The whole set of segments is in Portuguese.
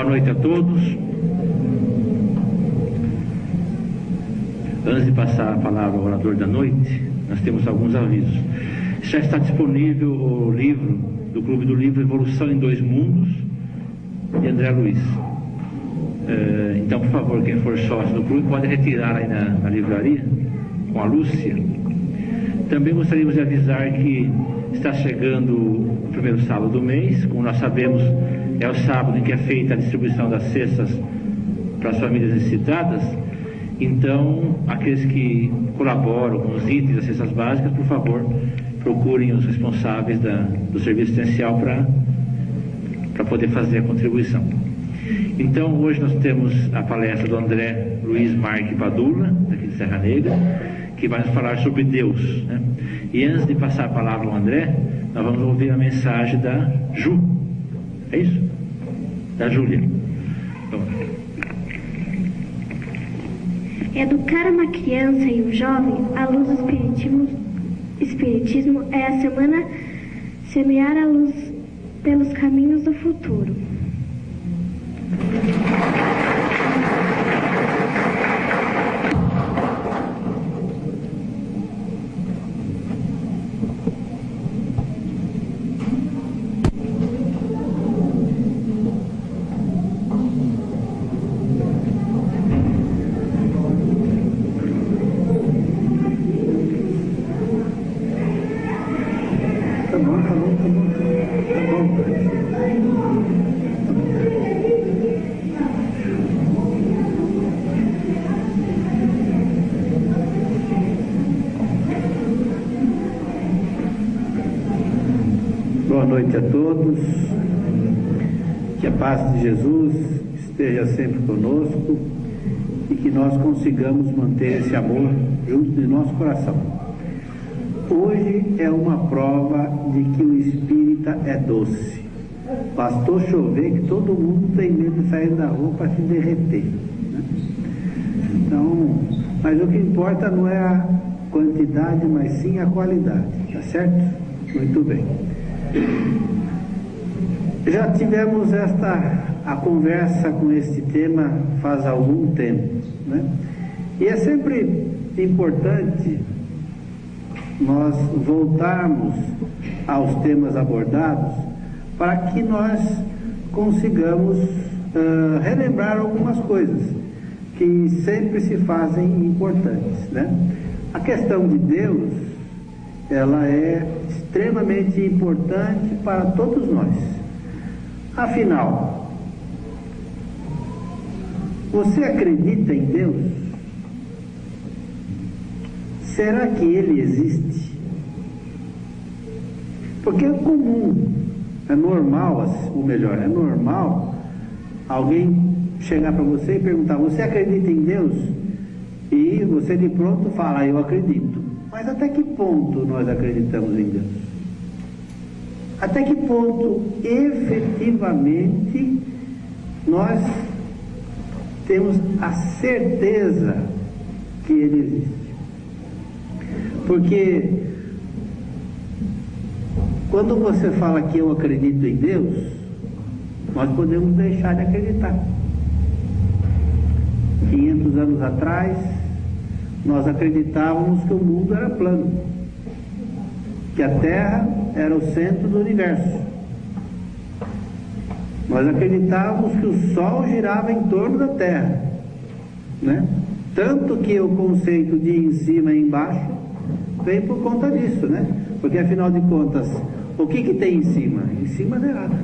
Boa noite a todos. Antes de passar a palavra ao orador da noite, nós temos alguns avisos. Já está disponível o livro do Clube do Livro Evolução em Dois Mundos, de André Luiz. Então, por favor, quem for sócio do clube pode retirar aí na livraria com a Lúcia. Também gostaríamos de avisar que está chegando o primeiro sábado do mês. Como nós sabemos, é o sábado em que é feita a distribuição das cestas para as famílias necessitadas. Então, aqueles que colaboram com os itens das cestas básicas, por favor, procurem os responsáveis do serviço essencial para poder fazer a contribuição. Então, hoje nós temos a palestra do André Luiz Marque Padula, daqui de Serra Negra, que vai nos falar sobre Deus, né? E antes de passar a palavra ao André, nós vamos ouvir a mensagem da Ju. É isso? Da Júlia. Então, educar uma criança e um jovem à luz do espiritismo é a semana semear a luz pelos caminhos do futuro. Boa noite a todos, que a paz de Jesus esteja sempre conosco e que nós consigamos manter esse amor junto de nosso coração. Hoje é uma prova de que o espírita é doce. Bastou chover que todo mundo tem medo de sair da rua para se derreter, né? Então, mas o que importa não é a quantidade, mas sim a qualidade, tá certo? Muito bem. Já tivemos a conversa com este tema faz algum tempo, né? E é sempre importante nós voltarmos aos temas abordados para que nós consigamos relembrar algumas coisas que sempre se fazem importantes, né? A questão de Deus, ela é extremamente importante para todos nós. Afinal, você acredita em Deus? Será que Ele existe? Porque é comum, é normal, ou melhor, é normal alguém chegar para você e perguntar: você acredita em Deus? E você de pronto fala: eu acredito. Mas até que ponto nós acreditamos em Deus? Até que ponto efetivamente nós temos a certeza que Ele existe? Porque quando você fala que eu acredito em Deus, nós podemos deixar de acreditar. 500 anos atrás, nós acreditávamos que o mundo era plano, que a Terra era o centro do universo. Nós acreditávamos que o Sol girava em torno da Terra, né? Tanto que o conceito de em cima e embaixo vem por conta disso, né? Porque afinal de contas, o que tem em cima? Em cima não é nada.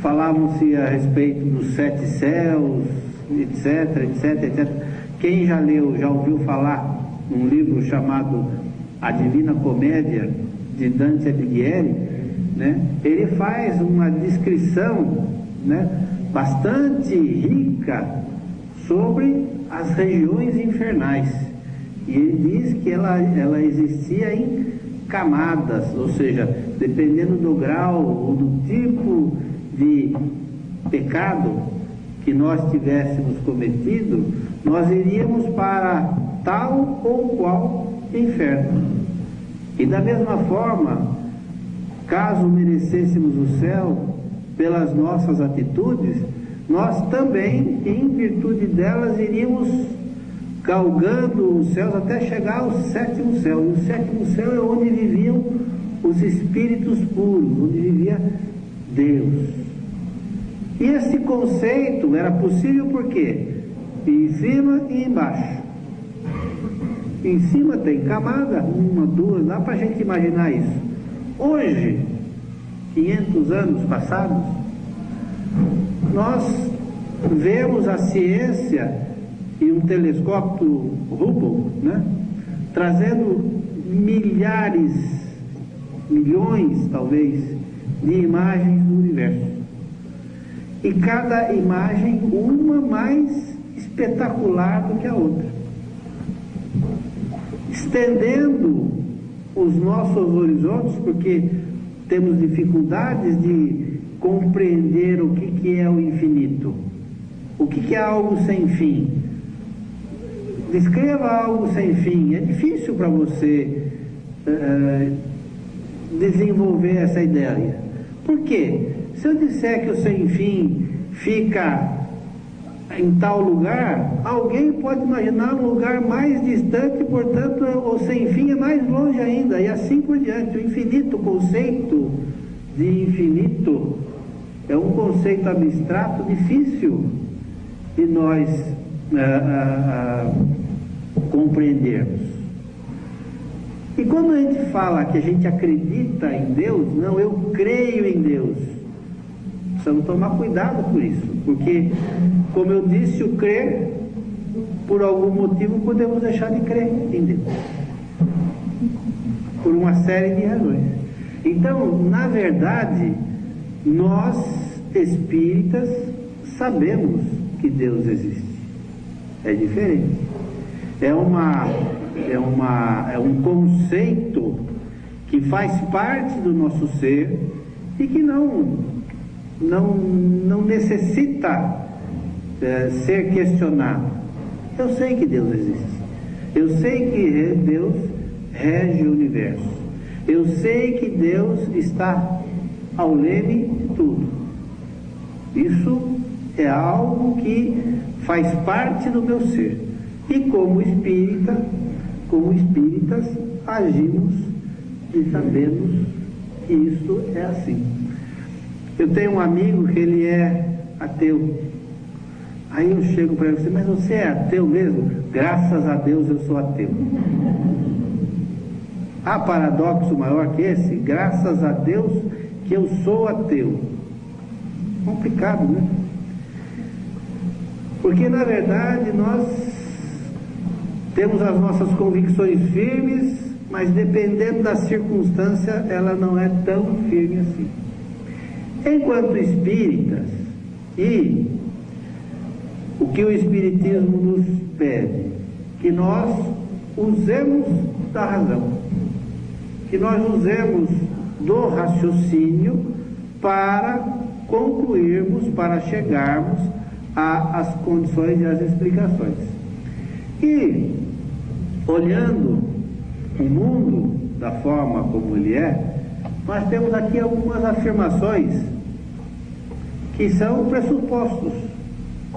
Falavam-se a respeito dos 7 céus, etc. Quem já leu, já ouviu falar num livro chamado A Divina Comédia, de Dante Alighieri, né? Ele faz uma descrição, né, bastante rica sobre as regiões infernais. E ele diz que ela existia em camadas, ou seja, dependendo do grau ou do tipo de pecado que nós tivéssemos cometido, nós iríamos para tal ou qual inferno. E da mesma forma, caso merecêssemos o céu pelas nossas atitudes, nós também, em virtude delas, iríamos galgando os céus até chegar ao sétimo céu. E o sétimo céu é onde viviam os espíritos puros, onde vivia Deus. E esse conceito era possível por quê? Em cima e embaixo. Em cima tem camada, uma, duas, dá para a gente imaginar isso. Hoje, 500 anos passados, nós vemos a ciência e um telescópio Hubble, né, trazendo milhares, milhões talvez, de imagens do universo. E cada imagem, uma mais espetacular do que a outra, estendendo os nossos horizontes, porque temos dificuldades de compreender o que é o infinito, o que é algo sem fim. Descreva algo sem fim. É difícil para você desenvolver essa ideia. Por quê? Se eu disser que o sem fim fica em tal lugar, alguém pode imaginar um lugar mais distante, portanto o sem fim é mais longe ainda, e assim por diante. O infinito, o conceito de infinito, é um conceito abstrato difícil de nós compreendermos. E quando a gente fala que a gente acredita em Deus, não, eu creio em Deus, precisamos tomar cuidado por isso, porque, como eu disse, o crer, por algum motivo, podemos deixar de crer em Deus, por uma série de razões. Então, na verdade, nós, espíritas, sabemos que Deus existe. É diferente. É um conceito que faz parte do nosso ser e que não necessita ser questionado. Eu sei que Deus existe. Eu sei que Deus rege o universo. Eu sei que Deus está ao leme de tudo. Isso é algo que faz parte do meu ser. E como espíritas, agimos e sabemos que isso é assim. Eu tenho um amigo que ele é ateu. Aí eu chego para ele e digo, mas você é ateu mesmo? Graças a Deus eu sou ateu. Há paradoxo maior que esse? Graças a Deus que eu sou ateu. Complicado, né? Porque na verdade nós temos as nossas convicções firmes, mas dependendo da circunstância ela não é tão firme assim. Enquanto espíritas, e o que o Espiritismo nos pede? Que nós usemos da razão, que nós usemos do raciocínio para concluirmos, para chegarmos às condições e às explicações. E, olhando o mundo da forma como ele é, nós temos aqui algumas afirmações que são pressupostos,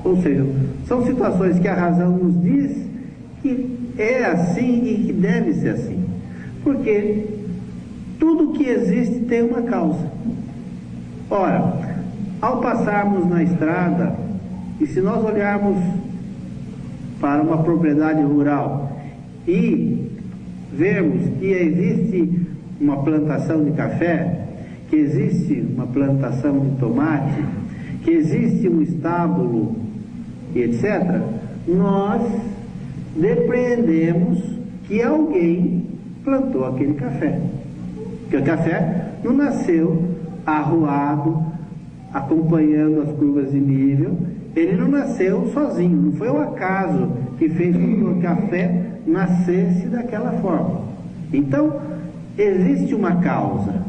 ou seja, são situações que a razão nos diz que é assim e que deve ser assim, porque tudo que existe tem uma causa. Ora, ao passarmos na estrada, e se nós olharmos para uma propriedade rural e vermos que existe uma plantação de café, que existe uma plantação de tomate, que existe um estábulo, etc., nós depreendemos que alguém plantou aquele café. Porque o café não nasceu arruado, acompanhando as curvas de nível, ele não nasceu sozinho, não foi o acaso que fez com que o café nascesse daquela forma. Então, existe uma causa,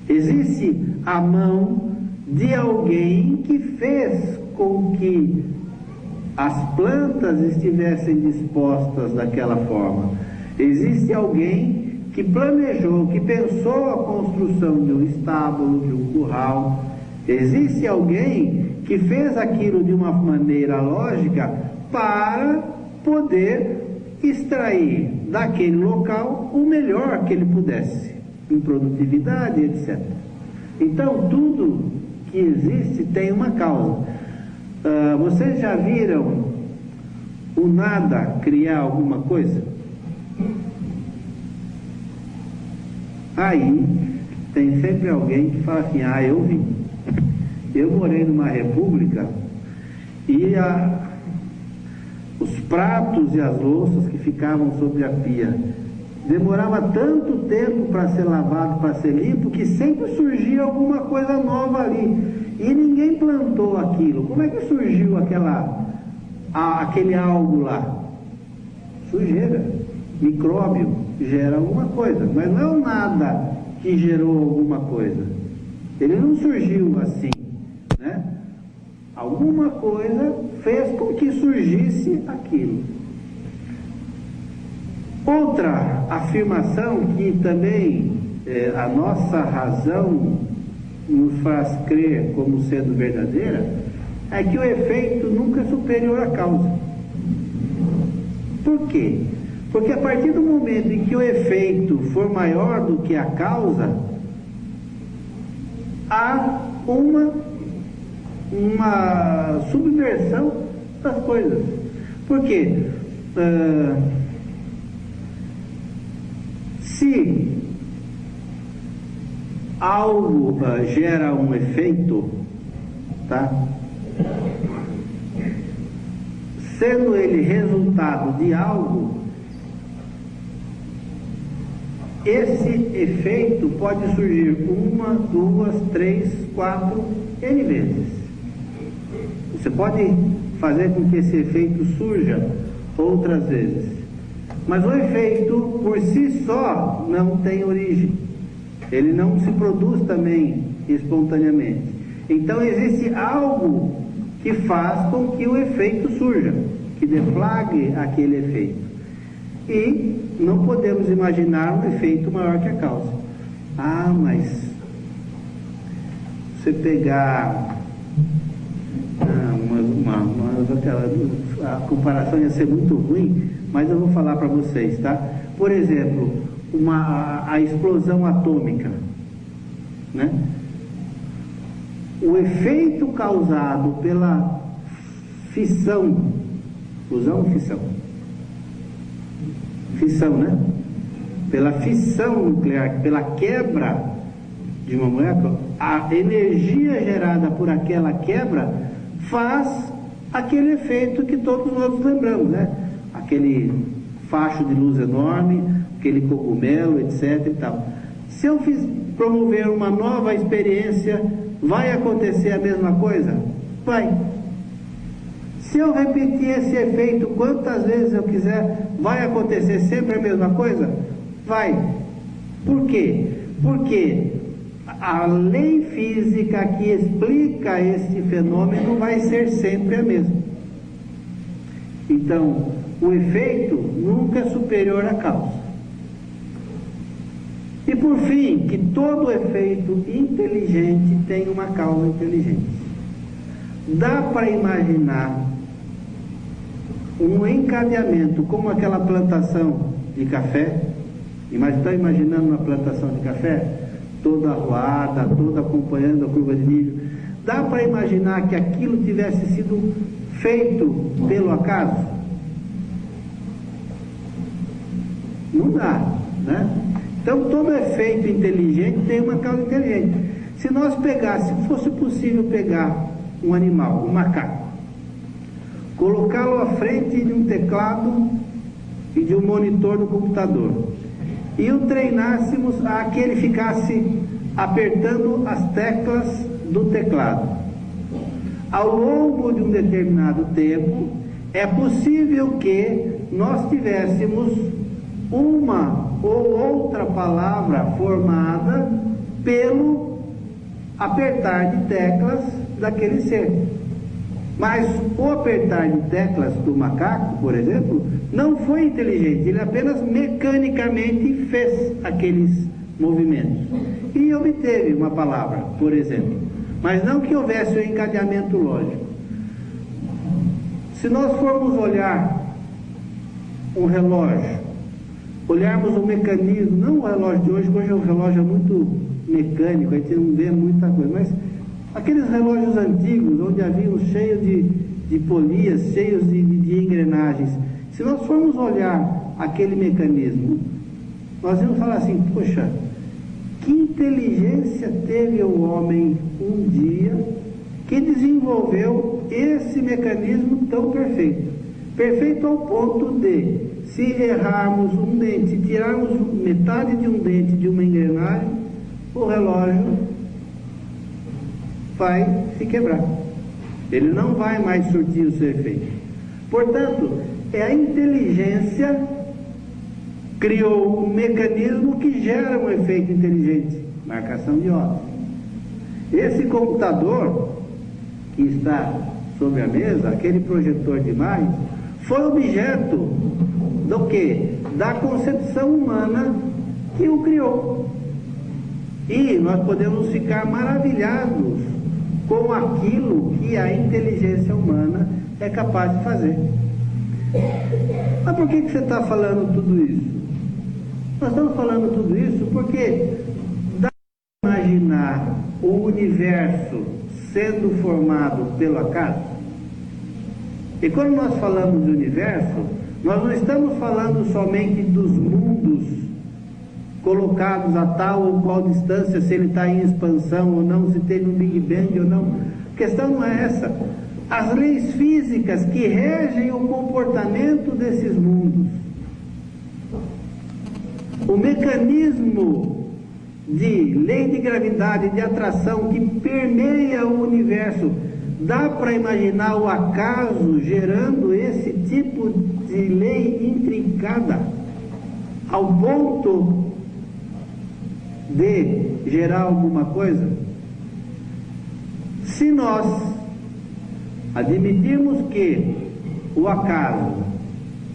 existe a mão de alguém que fez com que as plantas estivessem dispostas daquela forma. Existe alguém que planejou, que pensou a construção de um estábulo, de um curral, Existe alguém que fez aquilo de uma maneira lógica para poder extrair daquele local o melhor que ele pudesse, em produtividade, etc. Então, tudo que existe tem uma causa. Vocês já viram o nada criar alguma coisa? Aí, tem sempre alguém que fala assim, eu vi. Eu morei numa república e os pratos e as louças que ficavam sobre a pia demorava tanto tempo para ser lavado, para ser limpo, que sempre surgia alguma coisa nova ali. E ninguém plantou aquilo. Como é que surgiu aquele algo lá? Sujeira, micróbio, gera alguma coisa. Mas não é o nada que gerou alguma coisa. Ele não surgiu assim, né? Alguma coisa fez com que surgisse aquilo. Outra afirmação que também a nossa razão nos faz crer como sendo verdadeira é que o efeito nunca é superior à causa. Por quê? Porque a partir do momento em que o efeito for maior do que a causa, há uma subversão das coisas. Por quê? Se algo gera um efeito, tá? Sendo ele resultado de algo, esse efeito pode surgir 1, 2, 3, 4, N vezes. Você pode fazer com que esse efeito surja outras vezes. Mas o efeito por si só não tem origem. Ele não se produz também espontaneamente. Então existe algo que faz com que o efeito surja, que deflagre aquele efeito. E não podemos imaginar um efeito maior que a causa. Mas você pegar a comparação ia ser muito ruim, mas eu vou falar para vocês, tá? Por exemplo, a explosão atômica, né? O efeito causado pela fissão, né? Pela fissão nuclear, pela quebra de uma molécula, a energia gerada por aquela quebra faz aquele efeito que todos nós lembramos, né? Aquele facho de luz enorme, aquele cogumelo, etc. e tal. Se eu promover uma nova experiência, vai acontecer a mesma coisa? Vai. Se eu repetir esse efeito quantas vezes eu quiser, vai acontecer sempre a mesma coisa? Vai. Por quê? Porque a lei física que explica esse fenômeno vai ser sempre a mesma. Então, o efeito nunca é superior à causa. E por fim, que todo efeito inteligente tem uma causa inteligente. Dá para imaginar um encadeamento como aquela plantação de café? Estão imaginando uma plantação de café? Toda arruada, toda acompanhando a curva de nível. Dá para imaginar que aquilo tivesse sido feito pelo acaso? Não dá, né? Então todo efeito inteligente tem uma causa inteligente. Se fosse possível pegar um animal, um macaco, colocá-lo à frente de um teclado e de um monitor do computador, e o treinássemos a que ele ficasse apertando as teclas do teclado, ao longo de um determinado tempo, é possível que nós tivéssemos uma ou outra palavra formada pelo apertar de teclas daquele ser. Mas o apertar de teclas do macaco, por exemplo, não foi inteligente, ele apenas mecanicamente fez aqueles movimentos e obteve uma palavra, por exemplo. mas não que houvesse um encadeamento lógico. Se nós formos olhar um relógio, olharmos o mecanismo, não o relógio de hoje, hoje o relógio é muito mecânico, a gente não vê muita coisa, mas aqueles relógios antigos, onde haviam cheios de polias, cheios de engrenagens, se nós formos olhar aquele mecanismo, nós vamos falar assim, poxa, que inteligência teve o homem um dia que desenvolveu esse mecanismo tão perfeito. Perfeito ao ponto de, se errarmos um dente, se tirarmos metade de um dente de uma engrenagem, o relógio vai se quebrar. Ele não vai mais surtir o seu efeito. Portanto, é a inteligência criou um mecanismo que gera um efeito inteligente, marcação de horas. Esse computador que está sobre a mesa, aquele projetor de imagem, foi objeto do quê? Da concepção humana que o criou. E nós podemos ficar maravilhados com aquilo que a inteligência humana é capaz de fazer. Mas por que você está falando tudo isso? Nós estamos falando tudo isso porque dá para imaginar o universo sendo formado pelo acaso? E quando nós falamos de universo, nós não estamos falando somente dos mundos colocados a tal ou qual distância, se ele está em expansão ou não, se teve um Big Bang ou não. A questão não é essa. As leis físicas que regem o comportamento desses mundos, o mecanismo de lei de gravidade, de atração que permeia o universo, dá para imaginar o acaso gerando esse tipo de lei intrincada ao ponto de gerar alguma coisa? Se nós admitirmos que o acaso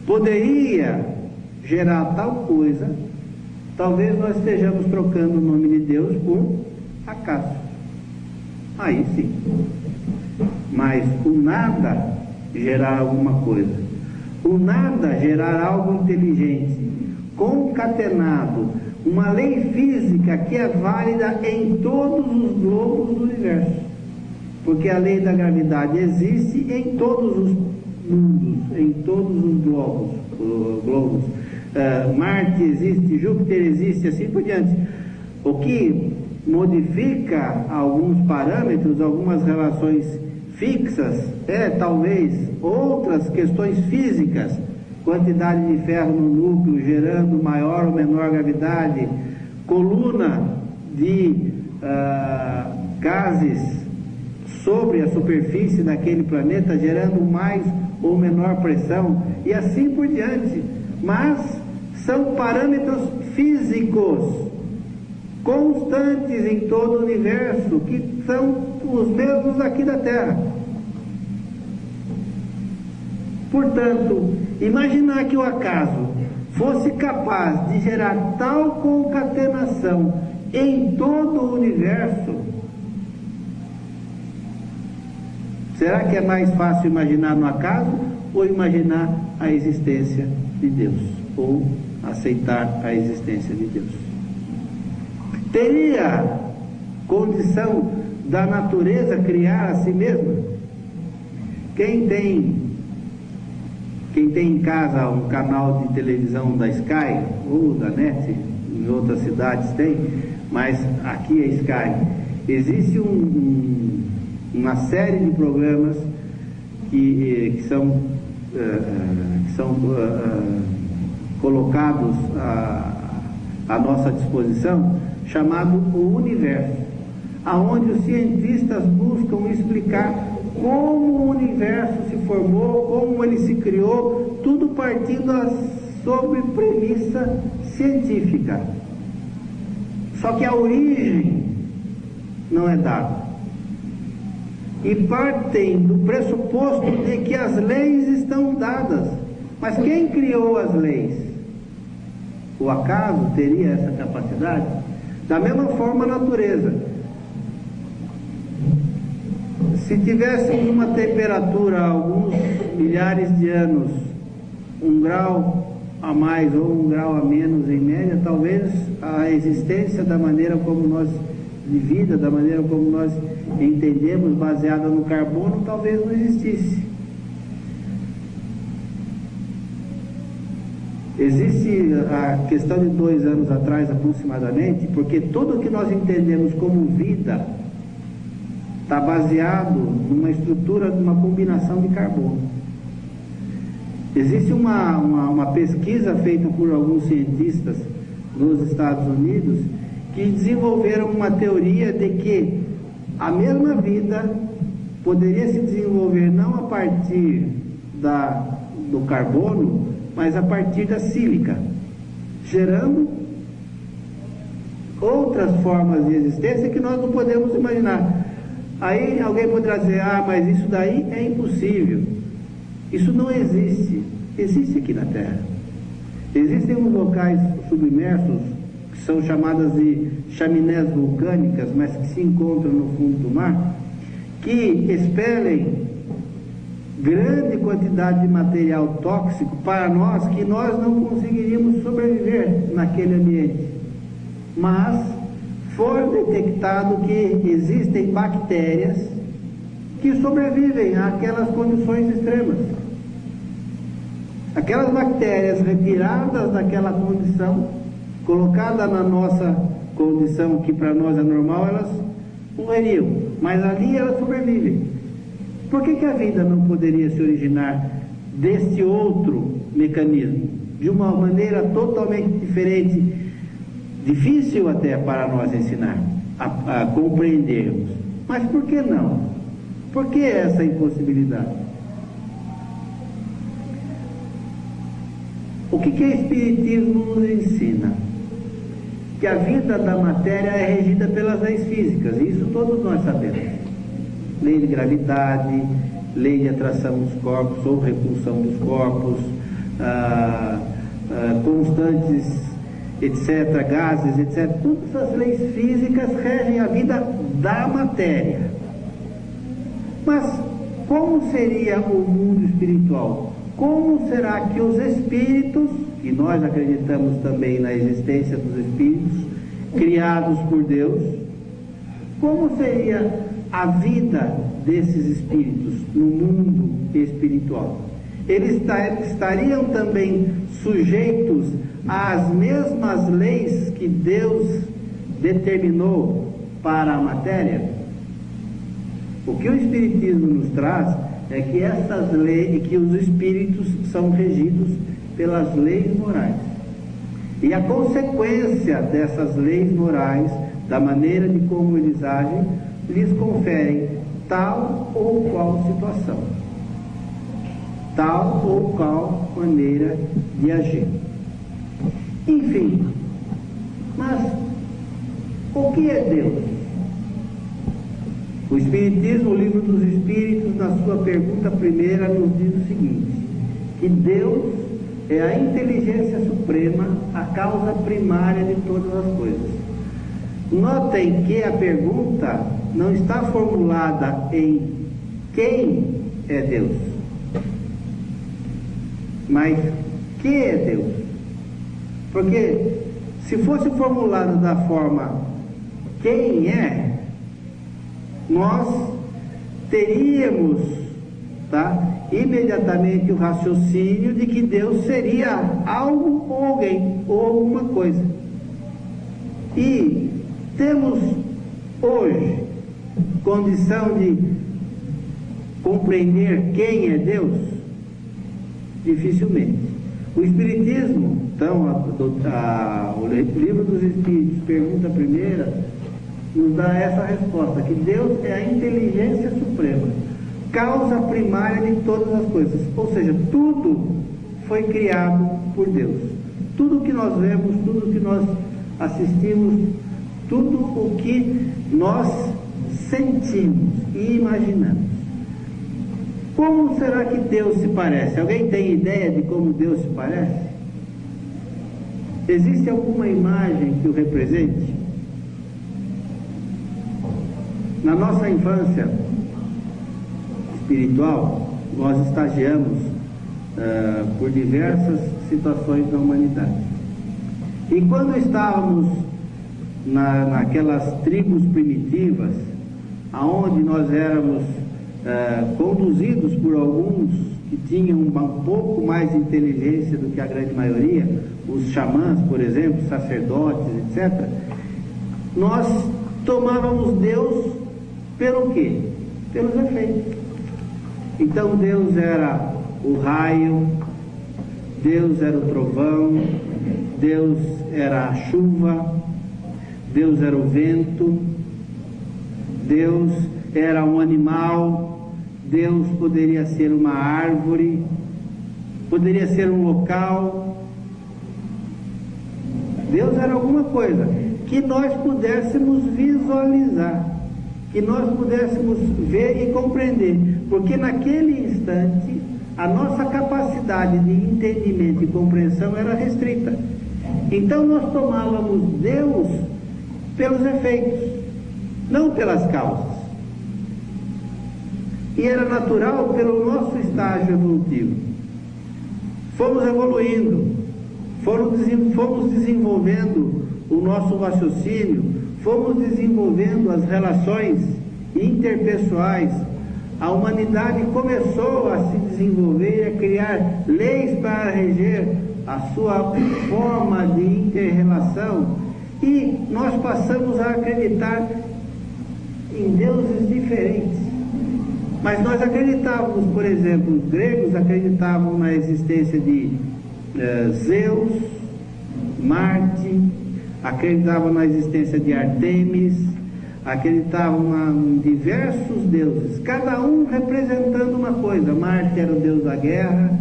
poderia gerar tal coisa, talvez nós estejamos trocando o nome de Deus por acaso. Aí sim. Mas o nada gerar alguma coisa, o nada gerar algo inteligente, concatenado, uma lei física que é válida em todos os globos do universo, porque a lei da gravidade existe em todos os mundos, em todos os globos. Marte existe, Júpiter existe, assim por diante. O que modifica alguns parâmetros, algumas relações fixas, talvez outras questões físicas, quantidade de ferro no núcleo gerando maior ou menor gravidade, coluna de gases sobre a superfície daquele planeta gerando mais ou menor pressão, e assim por diante. Mas são parâmetros físicos constantes em todo o universo, que são os mesmos aqui da Terra. Portanto, imaginar que o acaso fosse capaz de gerar tal concatenação em todo o universo, será que é mais fácil imaginar no acaso ou imaginar a existência de Deus, ou aceitar a existência de Deus? Teria condição da natureza criar a si mesma? Quem tem em casa um canal de televisão da Sky ou da NET, em outras cidades tem, mas aqui é Sky, existe uma série de programas que são colocados à nossa disposição, chamado O Universo, aonde os cientistas buscam explicar como o universo se formou, como ele se criou, tudo partindo sobre premissa científica. Só que a origem não é dada. E partem do pressuposto de que as leis estão dadas. Mas quem criou as leis? O acaso teria essa capacidade? Da mesma forma a natureza. Se tivéssemos uma temperatura há alguns milhares de anos, 1 grau a mais ou 1 grau a menos em média, talvez a existência da maneira como nós, de vida, da maneira como nós entendemos, baseada no carbono, talvez não existisse. Existe a questão de 2 anos atrás aproximadamente, porque tudo que nós entendemos como vida está baseado numa estrutura, numa combinação de carbono. Existe uma pesquisa feita por alguns cientistas nos Estados Unidos que desenvolveram uma teoria de que a mesma vida poderia se desenvolver não a partir do carbono, mas a partir da sílica, gerando outras formas de existência que nós não podemos imaginar. Aí alguém poderá dizer, mas isso daí é impossível. Isso não existe. Existe aqui na Terra. Existem uns locais submersos que são chamadas de chaminés vulcânicas, mas que se encontram no fundo do mar, que expelem grande quantidade de material tóxico para nós, que nós não conseguiríamos sobreviver naquele ambiente. Mas foi detectado que existem bactérias que sobrevivem àquelas condições extremas. Aquelas bactérias retiradas daquela condição, colocadas na nossa condição que para nós é normal, elas morreriam, mas ali elas sobrevivem. Por que a vida não poderia se originar desse outro mecanismo, de uma maneira totalmente diferente, difícil até para nós ensinar, a compreendermos? Mas por que não? Por que essa impossibilidade? O que o Espiritismo nos ensina? Que a vida da matéria é regida pelas leis físicas, e isso todos nós sabemos. Lei de gravidade, lei de atração dos corpos ou repulsão dos corpos, constantes, etc., gases, etc. Todas as leis físicas regem a vida da matéria. Mas como seria o mundo espiritual? Como será que os espíritos, que nós acreditamos também na existência dos espíritos, criados por Deus, como seria a vida desses espíritos no mundo espiritual? Eles estariam também sujeitos às mesmas leis que Deus determinou para a matéria? O que o Espiritismo nos traz é que essas leis, que os espíritos são regidos pelas leis morais. E a consequência dessas leis morais, da maneira de como eles agem, lhes conferem tal ou qual situação, tal ou qual maneira de agir. Enfim, mas o que é Deus? O Espiritismo, o Livro dos Espíritos, na sua pergunta primeira, nos diz o seguinte: que Deus é a inteligência suprema, a causa primária de todas as coisas. Notem que a pergunta não está formulada em quem é Deus, mas que é Deus. Porque se fosse formulada da forma quem é, nós teríamos, imediatamente o raciocínio de que Deus seria algo ou alguém ou alguma coisa. E temos hoje condição de compreender quem é Deus? Dificilmente. O Espiritismo, então, o Livro dos Espíritos, pergunta primeira, nos dá essa resposta, que Deus é a inteligência suprema, causa primária de todas as coisas. Ou seja, tudo foi criado por Deus. Tudo que nós vemos, tudo que nós assistimos, tudo o que nós sentimos e imaginamos. Como será que Deus se parece? Alguém tem ideia de como Deus se parece? Existe alguma imagem que o represente? Na nossa infância, espiritual, nós estagiamos por diversas situações da humanidade. E quando estávamos naquelas tribos primitivas, aonde nós éramos conduzidos por alguns que tinham um pouco mais de inteligência do que a grande maioria, os xamãs, por exemplo, sacerdotes, etc., nós tomávamos Deus pelo quê? Pelos efeitos. Então Deus era o raio, Deus era o trovão, Deus era a chuva, Deus era o vento, Deus era um animal, Deus poderia ser uma árvore, poderia ser um local. Deus era alguma coisa que nós pudéssemos visualizar, que nós pudéssemos ver e compreender, porque naquele instante a nossa capacidade de entendimento e compreensão era restrita. Então nós tomávamos Deus pelos efeitos, não pelas causas. E era natural pelo nosso estágio evolutivo. Fomos evoluindo, fomos desenvolvendo o nosso raciocínio, fomos desenvolvendo as relações interpessoais. A humanidade começou a se desenvolver, a criar leis para reger a sua forma de inter-relação, e nós passamos a acreditar em deuses diferentes. Mas nós acreditávamos, por exemplo, os gregos acreditavam na existência de Zeus, Marte, acreditavam na existência de Artemis, acreditavam em diversos deuses, cada um representando uma coisa. Marte era o deus da guerra,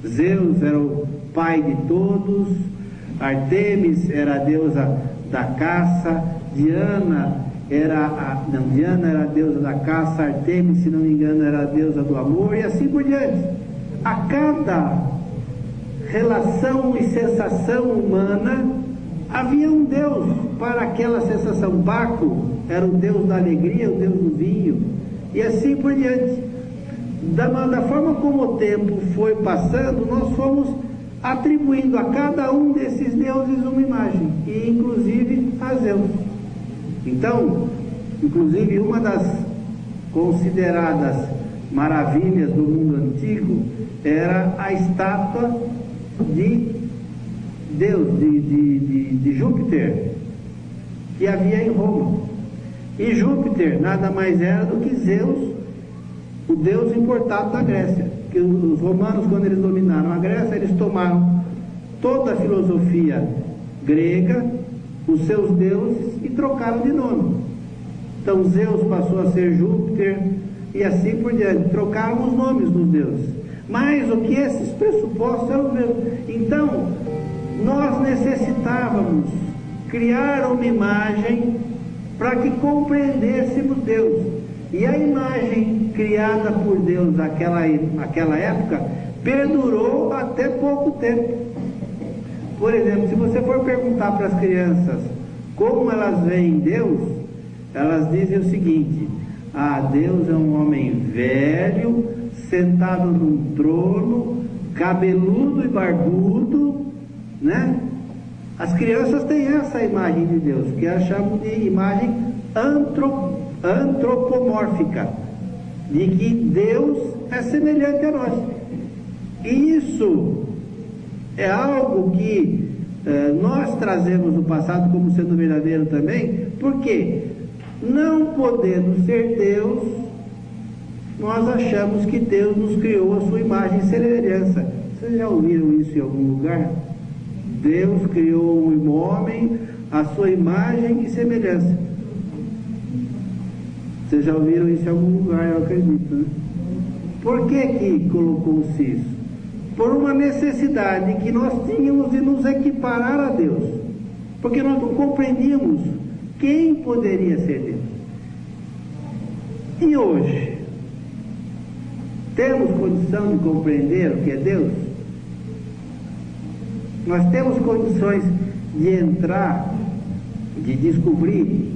Zeus era o pai de todos, Artemis era a deusa da caça, Diana era a deusa da caça, Artemis, se não me engano, era a deusa do amor, e assim por diante. A cada relação e sensação humana havia um deus para aquela sensação. Baco era o deus da alegria, o deus do vinho, e assim por diante. Da forma como o tempo foi passando, nós fomos atribuindo a cada um desses deuses uma imagem, e inclusive a Zeus. Então, inclusive, uma das consideradas maravilhas do mundo antigo era a estátua de Deus, de Júpiter, que havia em Roma. E Júpiter nada mais era do que Zeus, o deus importado da Grécia. Que os romanos, quando eles dominaram a Grécia, eles tomaram toda a filosofia grega, os seus deuses, e trocaram de nome. Então Zeus passou a ser Júpiter, e assim por diante. Trocaram os nomes dos deuses, mas o que esses pressupostos eram os mesmos. Então nós necessitávamos criar uma imagem para que compreendêssemos Deus. E a imagem criada por Deus naquela época perdurou até pouco tempo. Por exemplo, se você for perguntar para as crianças como elas veem Deus, elas dizem o seguinte: Deus é um homem velho, sentado num trono, cabeludo e barbudo, né? As crianças têm essa imagem de Deus, que elas chamam de imagem antropomórfica, de que Deus é semelhante a nós. E isso é algo que nós trazemos no passado como sendo verdadeiro também, porque não podendo ser Deus, nós achamos que Deus nos criou a sua imagem e semelhança. Vocês já ouviram isso em algum lugar? Deus criou um homem à sua imagem e semelhança. Vocês já ouviram isso em algum lugar, eu acredito, né? Por que colocou-se isso? Por uma necessidade que nós tínhamos de nos equiparar a Deus, porque nós não compreendíamos quem poderia ser Deus. E hoje, temos condição de compreender o que é Deus? Nós temos condições de entrar, de descobrir,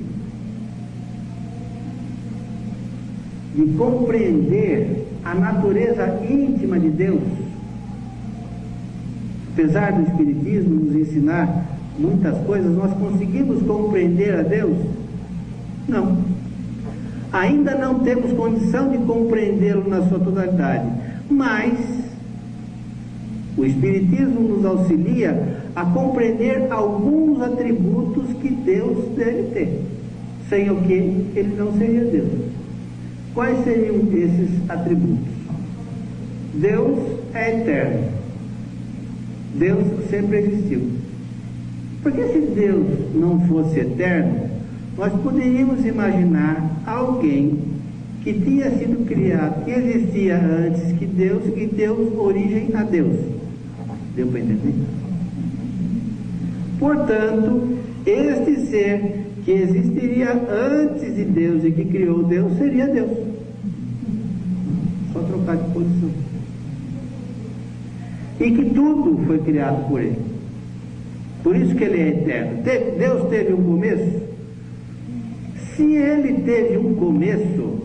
de compreender a natureza íntima de Deus, apesar do Espiritismo nos ensinar muitas coisas, nós conseguimos compreender a Deus? Não. Ainda não temos condição de compreendê-lo na sua totalidade, mas o Espiritismo nos auxilia a compreender alguns atributos que Deus deve ter, sem o que ele não seria Deus. Quais seriam esses atributos? Deus é eterno. Deus sempre existiu. Porque se Deus não fosse eterno, nós poderíamos imaginar alguém que tinha sido criado, que existia antes que Deus, e deu origem a Deus. Deu para entender? Portanto, este ser que existiria antes de Deus e que criou Deus, seria Deus. Só trocar de posição. E que tudo foi criado por Ele. Por isso que Ele é eterno. Deus teve um começo? Se Ele teve um começo,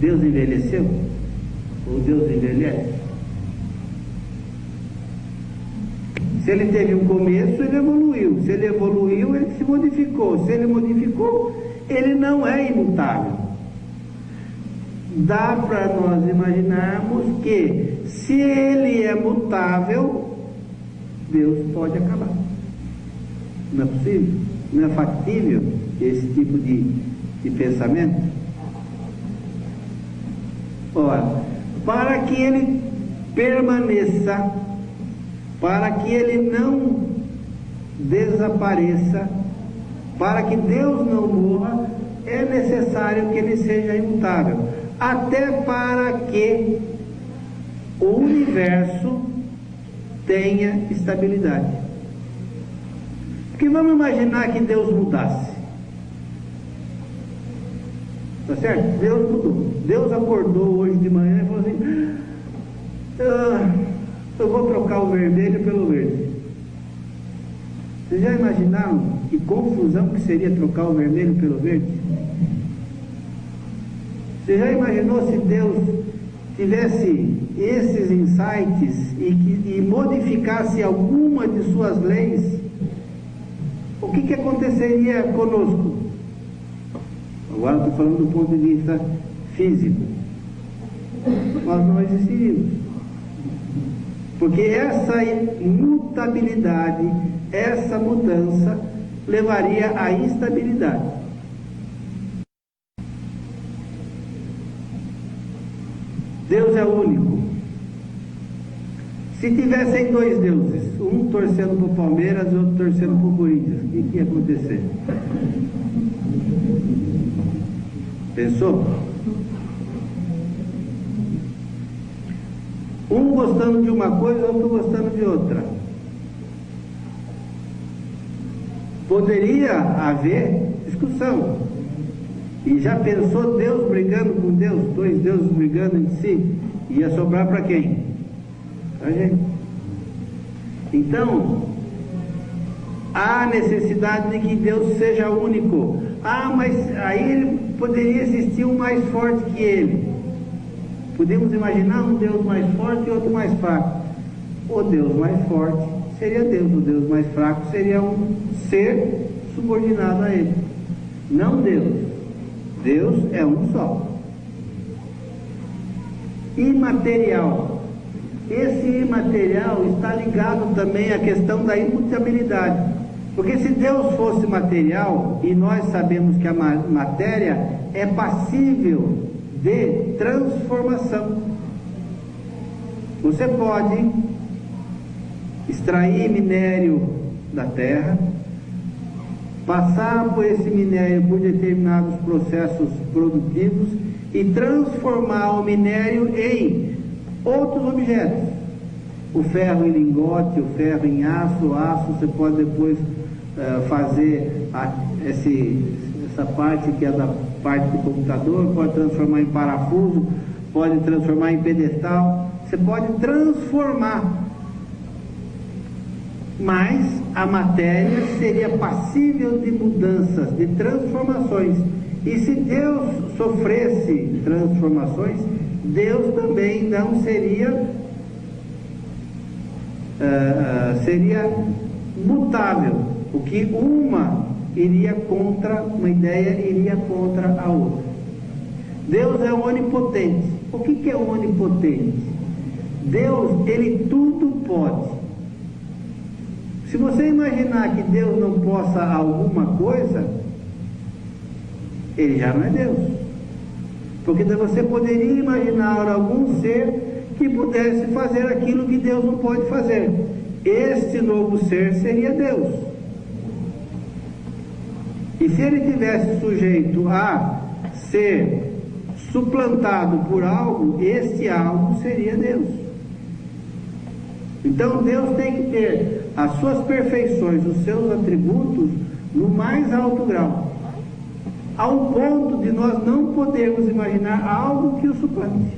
Deus envelheceu? Ou Deus envelhece? Se Ele teve um começo, Ele evoluiu. Se Ele evoluiu, Ele se modificou. Se Ele modificou, Ele não é imutável. Dá para nós imaginarmos que, se Ele é mutável, Deus pode acabar. Não é possível? Não é factível esse tipo de pensamento? Ora, para que Ele permaneça, para que Ele não desapareça, para que Deus não morra, é necessário que Ele seja imutável, até para que o universo tenha estabilidade. Porque vamos imaginar que Deus mudasse. Tá certo? Deus mudou. Deus acordou hoje de manhã e falou assim: eu vou trocar o vermelho pelo verde. Vocês já imaginaram que confusão que seria trocar o vermelho pelo verde? Você já imaginou se Deus tivesse esses insights e modificasse alguma de suas leis? O que aconteceria conosco? Agora estou falando do ponto de vista físico. Nós não existiríamos. Porque essa imutabilidade, essa mudança, levaria à instabilidade. Deus é único. Se tivessem dois deuses, um torcendo para o Palmeiras e outro torcendo para o Corinthians, o que ia acontecer? Pensou? Um gostando de uma coisa, outro gostando de outra. Poderia haver discussão. E já pensou Deus brigando com Deus? Dois deuses brigando entre si? Ia sobrar para quem? Para a gente. Então, há necessidade de que Deus seja único. Mas aí ele poderia existir um mais forte que ele. Podemos imaginar um Deus mais forte e outro mais fraco. O Deus mais forte seria Deus, o Deus mais fraco seria um ser subordinado a ele. Não Deus. Deus é um só. Imaterial. Esse imaterial está ligado também à questão da imutabilidade. Porque se Deus fosse material, e nós sabemos que a matéria é passível de transformação. Você pode extrair minério da terra, passar por esse minério por determinados processos produtivos e transformar o minério em outros objetos. O ferro em lingote, o ferro em aço, o aço você pode depois fazer essa parte que é da parte do computador, pode transformar em parafuso, pode transformar em pedestal, você pode transformar. Mas a matéria seria passível de mudanças, de transformações. E se Deus sofresse transformações, Deus também não seria mutável, porque uma ideia iria contra a outra. Deus é onipotente. O que é onipotente? Deus, ele tudo pode. Se você imaginar que Deus não possa alguma coisa, ele já não é Deus. Porque você poderia imaginar algum ser que pudesse fazer aquilo que Deus não pode fazer. Este novo ser seria Deus. E se ele tivesse sujeito a ser suplantado por algo, este algo seria Deus. Então Deus tem que ter as suas perfeições, os seus atributos no mais alto grau, ao ponto de nós não podermos imaginar algo que o suplante.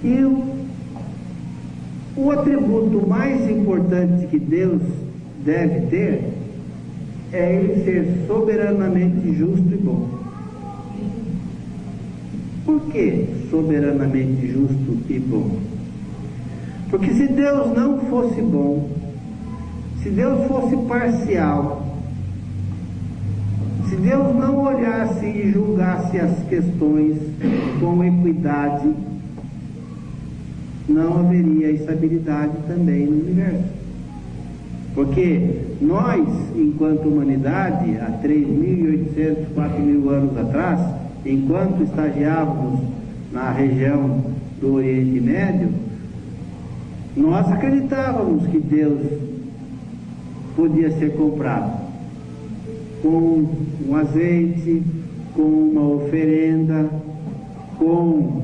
E o atributo mais importante que Deus deve ter é ele ser soberanamente justo e bom. Por que soberanamente justo e bom? Porque se Deus não fosse bom, se Deus fosse parcial, se Deus não olhasse e julgasse as questões com equidade, não haveria estabilidade também no universo. Porque nós, enquanto humanidade, há 3.800, 4.000 anos atrás, enquanto estagiávamos na região do Oriente Médio, nós acreditávamos que Deus podia ser comprado com um azeite, com uma oferenda, com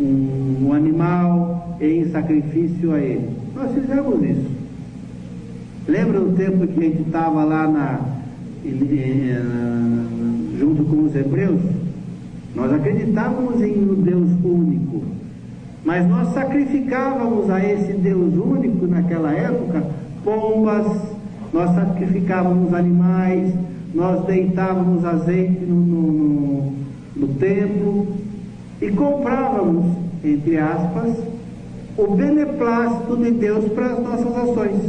um animal em sacrifício a ele. Nós fizemos isso. Lembra do tempo que a gente estava lá junto com os hebreus? Nós acreditávamos em um Deus único, mas nós sacrificávamos a esse Deus único naquela época pombas, nós sacrificávamos animais, nós deitávamos azeite no templo e comprávamos, entre aspas, o beneplácito de Deus para as nossas ações.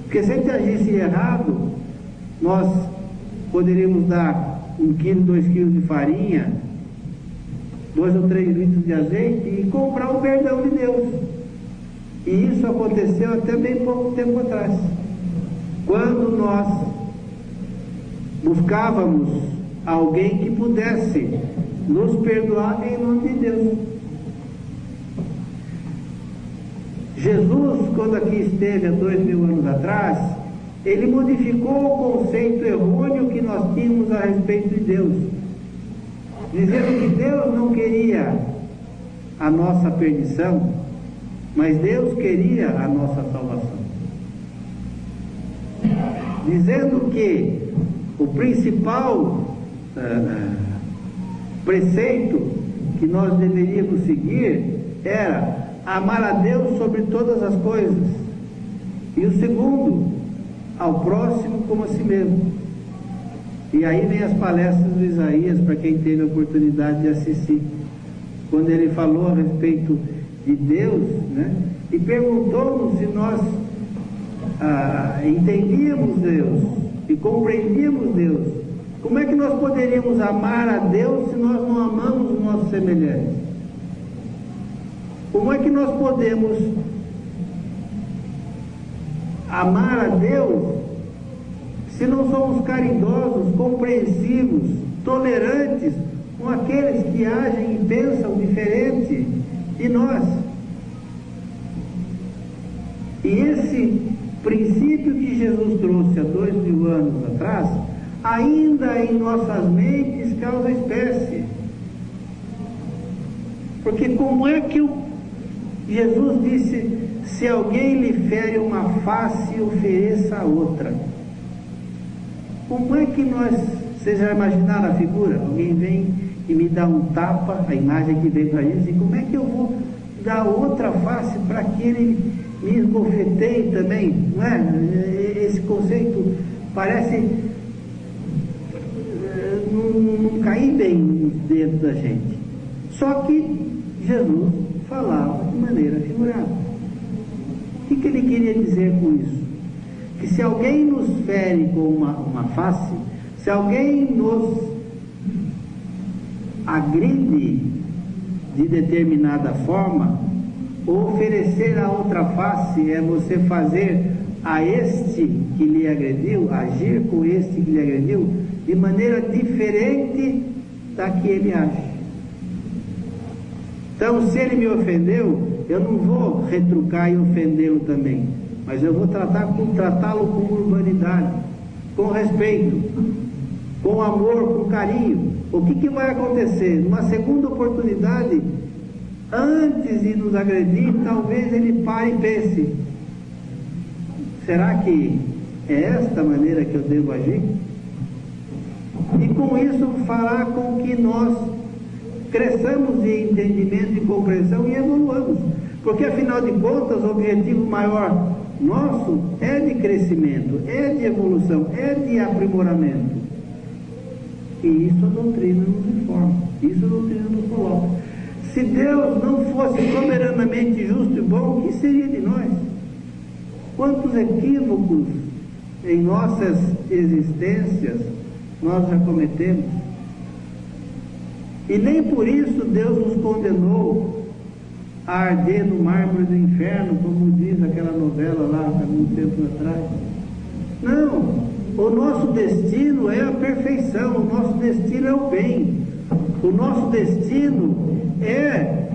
Porque se a gente agisse errado, nós poderíamos dar 1 quilo, 2 quilos de farinha, 2 ou 3 litros de azeite e comprar o perdão de Deus. E isso aconteceu até bem pouco tempo atrás, quando nós buscávamos alguém que pudesse nos perdoar em nome de Deus. Jesus, quando aqui esteve há 2.000 anos atrás, ele modificou o conceito errôneo que nós tínhamos a respeito de Deus, dizendo que Deus não queria a nossa perdição, mas Deus queria a nossa salvação. Dizendo que o principal preceito que nós deveríamos seguir era amar a Deus sobre todas as coisas, e o segundo, ao próximo como a si mesmo. E aí vem as palestras do Isaías, para quem teve a oportunidade de assistir, quando ele falou a respeito de Deus, né? E perguntou-nos se nós entendíamos Deus e compreendíamos Deus. Como é que nós poderíamos amar a Deus se nós não amamos os nossos semelhantes? Como é que nós podemos amar a Deus se não somos caridosos, compreensivos, tolerantes com aqueles que agem e pensam diferente de nós? E esse princípio que Jesus trouxe há 2.000 anos atrás, ainda em nossas mentes causa espécie. Porque como é que Jesus disse: se alguém lhe fere uma face, ofereça a outra? Como é que vocês já imaginaram a figura? Alguém vem e me dá um tapa, a imagem que vem para eles, e como é que eu vou dar outra face para que ele me esbofeteie também? Não é? Esse conceito parece dentro da gente. Só que Jesus falava de maneira figurada. O que ele queria dizer com isso? Que se alguém nos fere com uma face, se alguém nos agride de determinada forma, oferecer a outra face é você fazer a este que lhe agrediu, agir com este que lhe agrediu, de maneira diferente da que ele age. Então, se ele me ofendeu, eu não vou retrucar e ofendê-lo também, mas eu vou tratá-lo com urbanidade, com respeito, com amor, com carinho. O que vai acontecer? Numa segunda oportunidade, antes de nos agredir, talvez ele pare e pense: será que é esta maneira que eu devo agir? E com isso fará com que nós cresçamos em entendimento e compreensão e evoluamos. Porque afinal de contas, o objetivo maior nosso é de crescimento, é de evolução, é de aprimoramento. E isso a doutrina nos informa, isso a doutrina nos coloca. Se Deus não fosse soberanamente justo e bom, o que seria de nós? Quantos equívocos em nossas existências nós já cometemos? E nem por isso Deus nos condenou a arder no mármore do inferno, como diz aquela novela lá há algum tempo atrás. Não, o nosso destino é a perfeição, o nosso destino é o bem, o nosso destino é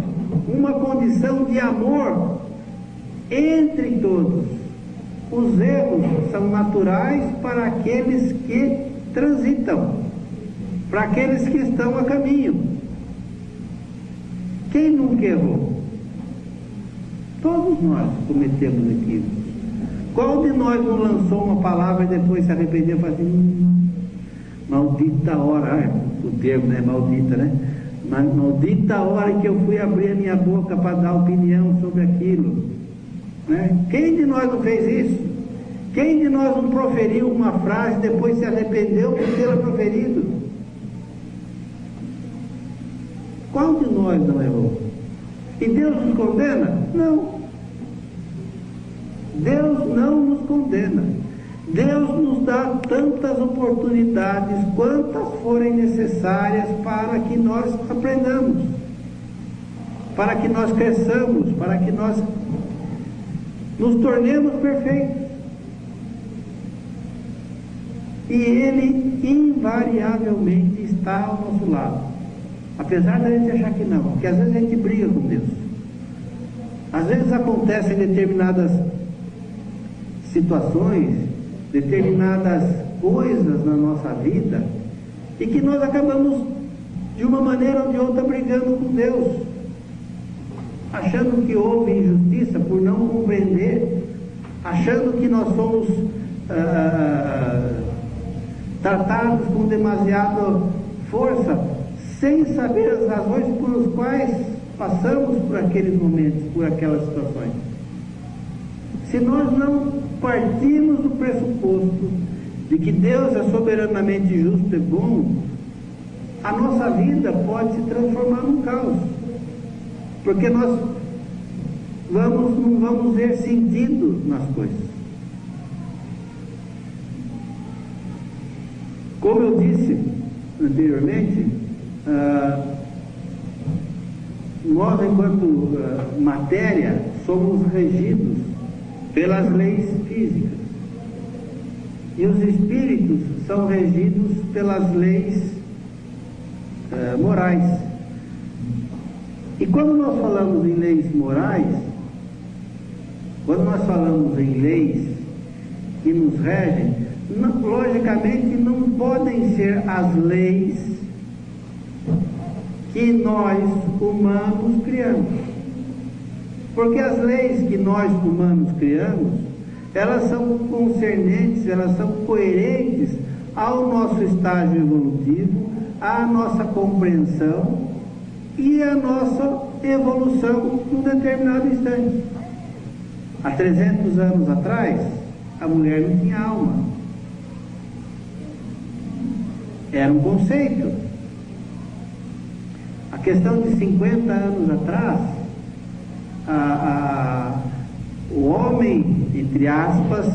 uma condição de amor entre todos. Os erros são naturais para aqueles que transitam, para aqueles que estão a caminho. Quem nunca errou? Todos nós cometemos equívocos. Qual de nós não lançou uma palavra e depois se arrependeu e falou assim: maldita hora, o termo não é maldita, né? Mas maldita hora que eu fui abrir a minha boca para dar opinião sobre aquilo, né? Quem de nós não fez isso? Quem de nós não proferiu uma frase e depois se arrependeu por tê-la proferido? Qual de nós não errou? E Deus nos condena? Não. Deus não nos condena. Deus nos dá tantas oportunidades quantas forem necessárias para que nós aprendamos, para que nós cresçamos, para que nós nos tornemos perfeitos. E Ele invariavelmente está ao nosso lado, apesar da gente achar que não, porque às vezes a gente briga com Deus. Às vezes acontecem determinadas situações, determinadas coisas na nossa vida, e que nós acabamos de uma maneira ou de outra brigando com Deus, achando que houve injustiça por não compreender, achando que nós somos tratados com demasiada força, sem saber as razões por as quais passamos por aqueles momentos, por aquelas situações. Se nós não partirmos do pressuposto de que Deus é soberanamente justo e bom, a nossa vida pode se transformar num caos, porque nós não vamos ver sentido nas coisas. Como eu disse anteriormente, nós, enquanto matéria, somos regidos pelas leis físicas, e os espíritos são regidos pelas leis morais. E quando nós falamos em leis morais, quando nós falamos em leis que nos regem, logicamente não podem ser as leis que nós humanos criamos, porque as leis que nós humanos criamos, elas são concernentes, elas são coerentes ao nosso estágio evolutivo, à nossa compreensão e à nossa evolução num determinado instante. Há 300 anos atrás, a mulher não tinha alma. Era um conceito. questão de 50 anos atrás, o homem, entre aspas,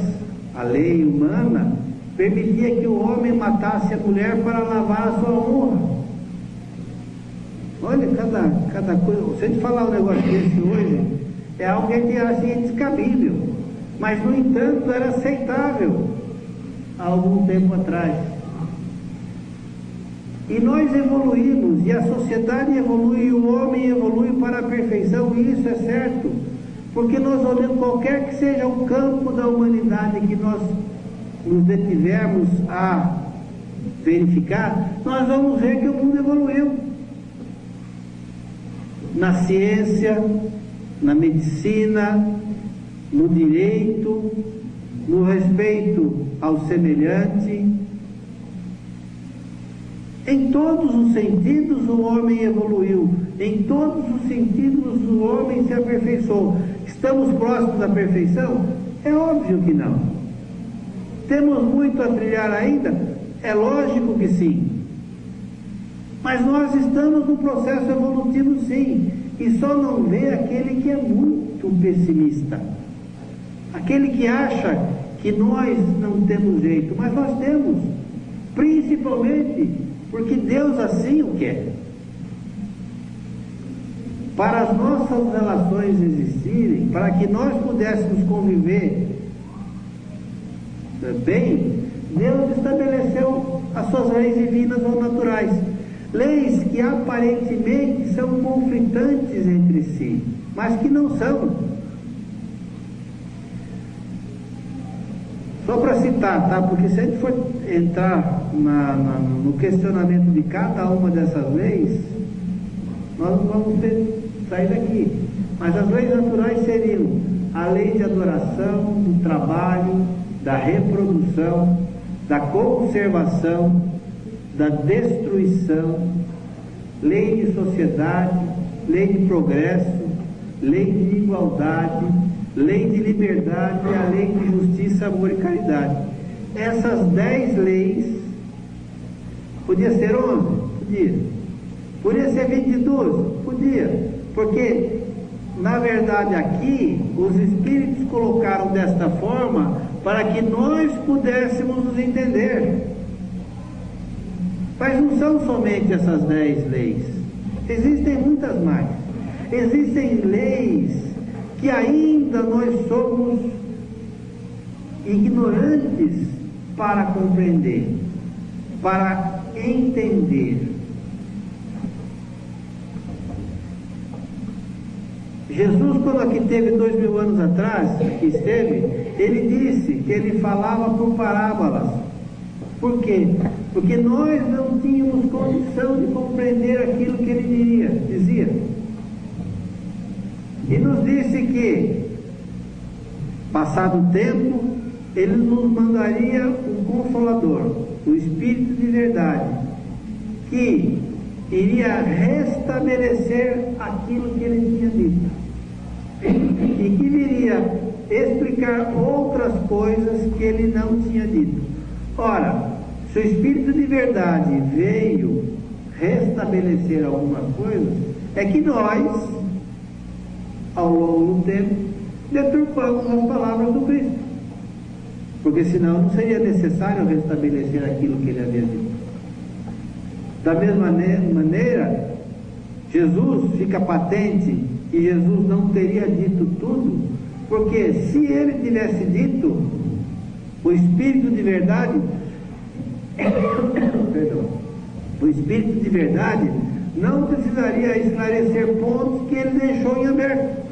a lei humana, permitia que o homem matasse a mulher para lavar a sua honra. Olha, cada coisa. Se a gente falar um negócio desse hoje, é algo que a gente acha descabível. Mas, no entanto, era aceitável há algum tempo atrás. E nós evoluímos, e a sociedade evolui, e o homem evolui para a perfeição, e isso é certo. Porque nós olhamos, qualquer que seja o campo da humanidade que nós nos detivermos a verificar, nós vamos ver que o mundo evoluiu. Na ciência, na medicina, no direito, no respeito ao semelhante. Em todos os sentidos o homem evoluiu, em todos os sentidos o homem se aperfeiçoou. Estamos próximos da perfeição? É óbvio que não. Temos muito a trilhar ainda? É lógico que sim. Mas nós estamos no processo evolutivo sim, e só não vê aquele que é muito pessimista, aquele que acha que nós não temos jeito, mas nós temos, principalmente porque Deus assim o quer. Para as nossas relações existirem, para que nós pudéssemos conviver bem, Deus estabeleceu as suas leis divinas ou naturais, leis que aparentemente são conflitantes entre si, mas que não são. Só para citar, tá? Porque se a gente for entrar no questionamento de cada uma dessas leis, nós não vamos sair daqui. Mas as leis naturais seriam a lei de adoração, do trabalho, da reprodução, da conservação, da destruição, lei de sociedade, lei de progresso, lei de igualdade, lei de liberdade e a lei de justiça, amor e caridade. Essas 10 leis, podia ser 11? Podia. Podia ser 22? Podia. Porque, na verdade, aqui, os Espíritos colocaram desta forma para que nós pudéssemos nos entender. Mas não são somente essas 10 leis. Existem muitas mais. Existem leis que ainda nós somos ignorantes para compreender, para entender. Jesus, quando aqui teve 2000 anos atrás, aqui esteve, ele disse que ele falava por parábolas. Por quê? Porque nós não tínhamos condição de compreender aquilo que ele dizia. E nos disse que, passado o tempo, ele nos mandaria um Consolador, o Espírito de verdade, que iria restabelecer aquilo que ele tinha dito. E que viria explicar outras coisas que ele não tinha dito. Ora, se o Espírito de verdade veio restabelecer algumas coisas, é que nós, ao longo do tempo, deturpamos as palavras do Cristo. Porque senão não seria necessário restabelecer aquilo que ele havia dito. Da mesma maneira, Jesus fica patente que Jesus não teria dito tudo, porque se ele tivesse dito, o Espírito de verdade, o Espírito de verdade não precisaria esclarecer pontos que ele deixou em aberto.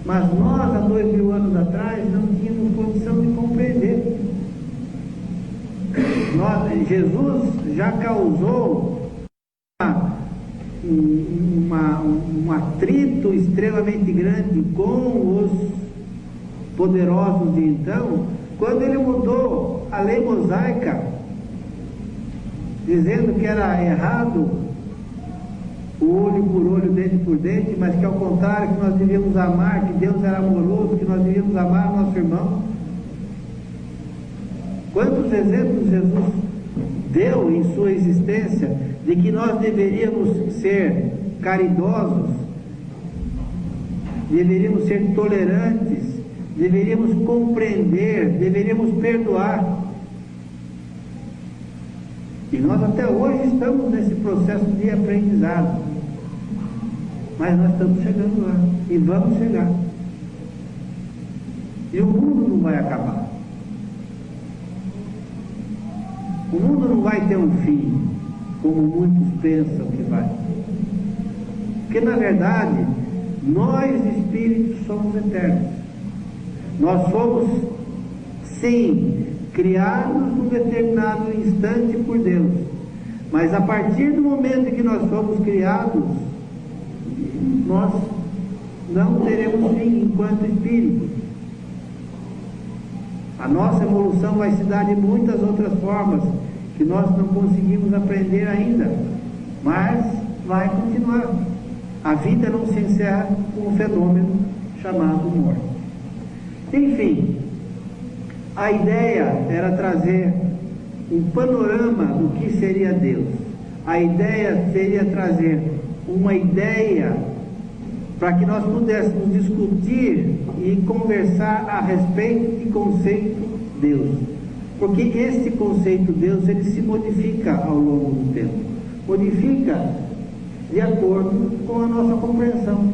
Mas nós, há 2000 anos atrás, não tínhamos condição de compreender. Jesus já causou um atrito extremamente grande com os poderosos de então, quando ele mudou a lei mosaica, dizendo que era errado o olho por olho, dente por dente, mas que ao contrário, que nós devíamos amar, que Deus era amoroso, que nós devíamos amar o nosso irmão. Quantos exemplos Jesus deu em sua existência, de que nós deveríamos ser caridosos, deveríamos ser tolerantes, deveríamos compreender, deveríamos perdoar. E nós até hoje estamos nesse processo de aprendizado. Mas nós estamos chegando lá. E vamos chegar. E o mundo não vai acabar. O mundo não vai ter um fim, como muitos pensam que vai. Porque na verdade, nós espíritos somos eternos. Nós somos, sim, criados num determinado instante por Deus. Mas a partir do momento em que nós somos criados, nós não teremos fim enquanto espírito. A nossa evolução vai se dar de muitas outras formas que nós não conseguimos aprender ainda, mas vai continuar. A vida não se encerra com um fenômeno chamado morte. Enfim, a ideia era trazer um panorama do que seria Deus. A ideia seria trazer uma ideia para que nós pudéssemos discutir e conversar a respeito de conceito Deus. Porque esse conceito Deus, ele se modifica ao longo do tempo. Modifica de acordo com a nossa compreensão.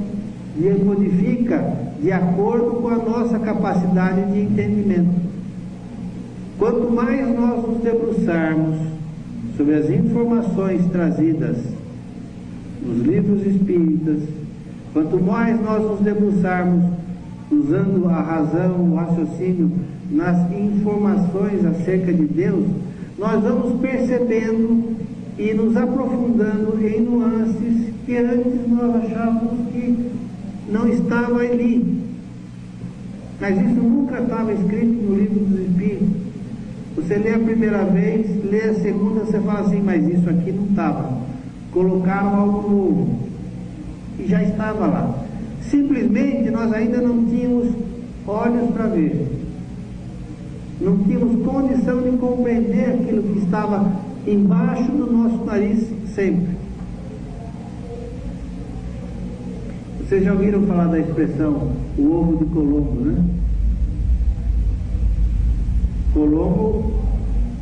E ele modifica de acordo com a nossa capacidade de entendimento. Quanto mais nós nos debruçarmos sobre as informações trazidas nos livros espíritas, quanto mais nós nos debruçarmos usando a razão, o raciocínio nas informações acerca de Deus, nós vamos percebendo e nos aprofundando em nuances que antes nós achávamos que não estava ali. Mas isso nunca estava escrito no livro dos Espíritos. Você lê a primeira vez, lê a segunda, você fala assim, mas isso aqui não estava. Colocaram algo novo. E já estava lá. Simplesmente nós ainda não tínhamos olhos para ver. Não tínhamos condição de compreender aquilo que estava embaixo do nosso nariz sempre. Vocês já ouviram falar da expressão o ovo de Colombo, né? Colombo,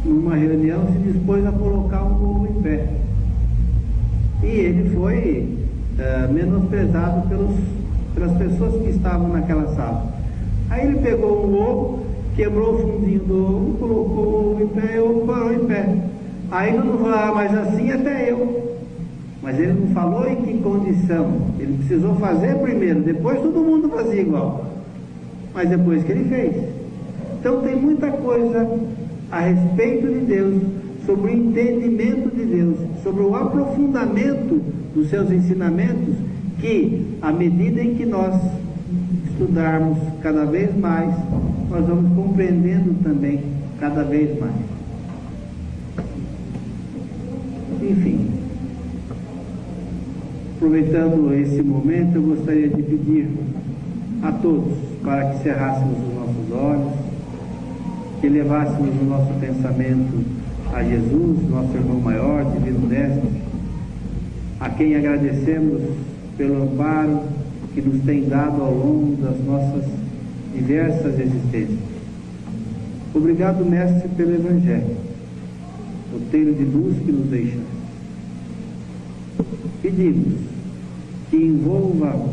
numa reunião, se dispôs a colocar um ovo em pé. E ele foi menosprezado pelas pessoas que estavam naquela sala. Aí ele pegou um ovo, quebrou o fundinho do ovo, colocou o ovo em pé e o ovo parou em pé. Aí não falou, mas assim até eu. Mas ele não falou em que condição. Ele precisou fazer primeiro, depois todo mundo fazia igual. Mas depois que ele fez. Então tem muita coisa a respeito de Deus, sobre o entendimento de Deus, sobre o aprofundamento dos seus ensinamentos, que à medida em que nós estudarmos cada vez mais, nós vamos compreendendo também cada vez mais. Enfim, aproveitando esse momento, eu gostaria de pedir a todos para que cerrássemos os nossos olhos, que levássemos o nosso pensamento a Jesus, nosso irmão maior, divino mestre, a quem agradecemos pelo amparo que nos tem dado ao longo das nossas diversas existências. Obrigado, mestre, pelo Evangelho, roteiro de luz que nos deixa. Pedimos que envolva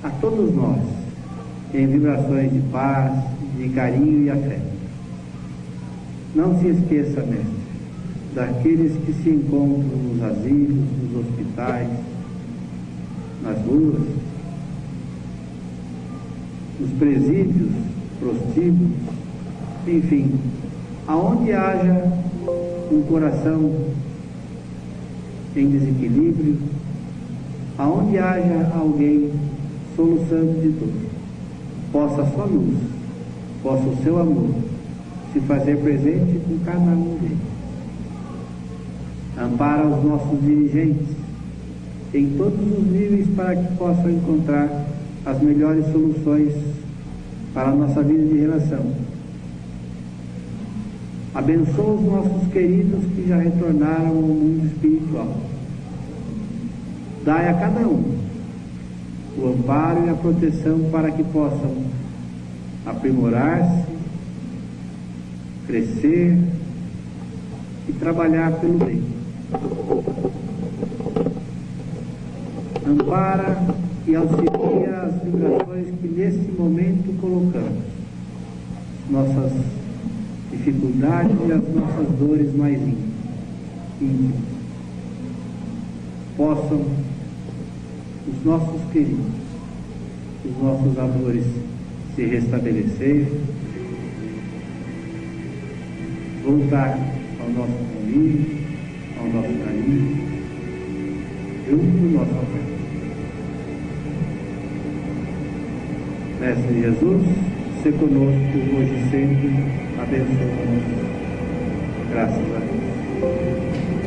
a todos nós em vibrações de paz, de carinho e afeto. Não se esqueça, mestre, daqueles que se encontram nos asilos, nos hospitais, nas ruas, nos presídios, prostíbulos, enfim, aonde haja um coração em desequilíbrio, aonde haja alguém soluçando de dor, possa a sua luz, possa o seu amor se fazer presente com cada um deles. Ampara os nossos dirigentes em todos os níveis para que possam encontrar as melhores soluções para a nossa vida de relação. Abençoa os nossos queridos que já retornaram ao mundo espiritual. Dai a cada um o amparo e a proteção para que possam aprimorar-se, crescer e trabalhar pelo bem. Ampara e auxilia as vibrações que nesse momento colocamos, nossas dificuldades e as nossas dores mais íntimas. Possam os nossos queridos, os nossos amores se restabelecer, voltar ao nosso convívio, ao nosso carinho, junto do nosso afeto. Mestre Jesus, se conosco hoje e sempre, abençoa-nos. Graças a Deus.